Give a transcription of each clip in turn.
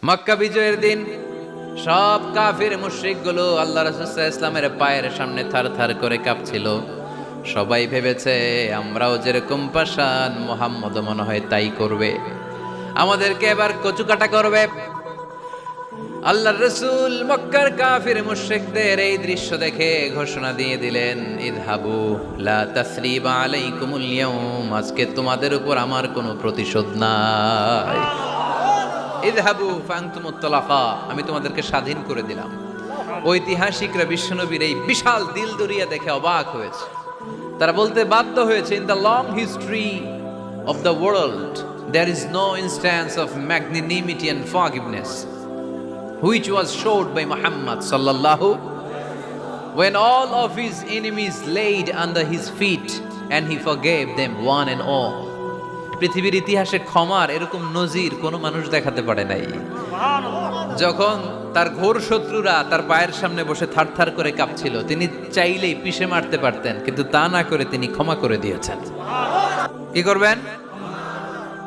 মক্কা বিজয়ের দিন সব কাফির মুশরিক গুলো আল্লাহ রাসূল সাল্লাল্লাহু আলাইহি ওয়াসাল্লামের পায়ের সামনে থার থার করে কাঁপছিল। সবাই ভেবেছে আমরাও যেরকম পাষাণ মুহাম্মদ মনে হয় তাই করবে, আমাদেরকে এবার কচুকাটা করবে। আল্লাহর রাসূল মক্কার কাফির মুশরিকদের এই দৃশ্য দেখে ঘোষণা দিয়ে দিলেন, ইযহাবু লা তাসরিবা আলাইকুমুল ইয়াউম, আজকে তোমাদের উপর আমার কোনো প্রতিশোধ নাই। ইযহাবু ফাআনতুমুত তালাকা, আমি তোমাদেরকে স্বাধীন করে দিলাম। ঐতিহাসিকরা বিশ্বনবীর এই বিশাল দিল দরিয়া দেখে অবাক হয়েছে। তারা বলতে বাধ্য হয়েছে, in the long history of the world there is no instance of magnanimity and forgiveness which was showed by Muhammad sallallahu, when all of his enemies laid under his feet and he forgave them one and all. পৃথিবীর ইতিহাসে ক্ষমার এরকম নজির কোনো মানুষ দেখাতে পারে নাই। যখন তার ঘোর শত্রুরা তার পায়ের সামনে বসে থারথার করে কাঁপছিল, তিনি চাইলেই পিষে মারতে পারতেন, কিন্তু তা না করে তিনি ক্ষমা করে দিয়েছেন। কি করবেন?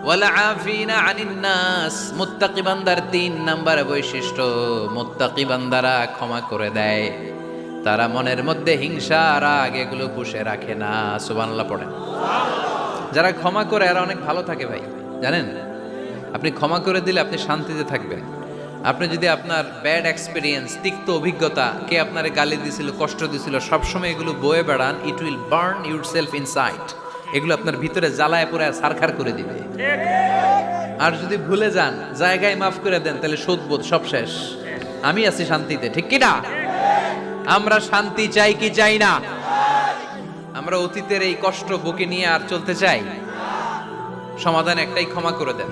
ওয়ালা আফিনা আনিন নাস, মুত্তাকি বান্দার 3 নাম্বার বৈশিষ্ট্য, মুত্তাকি বান্দারা ক্ষমা করে দেয়। তারা মনের মধ্যে হিংসা রাগ এগুলো পুষে রাখে না। সুবহানাল্লাহ পড়েন। যারা ক্ষমা করে এরা অনেক ভালো থাকে ভাই, জানেন? আপনি ক্ষমা করে দিলে আপনি শান্তিতে থাকবেন। আপনি যদি আপনার ব্যাড এক্সপেরিয়েন্স, তিক্ত অভিজ্ঞতা, কে আপনারে গালি দিছিল, কষ্ট দিছিল, সবসময় এগুলো বয়ে বেড়ান, it will burn yourself inside. এগুলো আপনার ভিতরে জ্বালায় পুরো সারখার করে দিবে। আর যদি ভুলে যান, জায়গায় মাফ করে দেন, তাহলে শোধবোধ সব শেষ। আমি আছি শান্তিতে, ঠিক কি না? আমরা শান্তি চাই কি চাই না? আমরা অতীতের এই কষ্ট বুকে নিয়ে আর চলতে চাই? সমাধান একটাই, ক্ষমা করে দেন।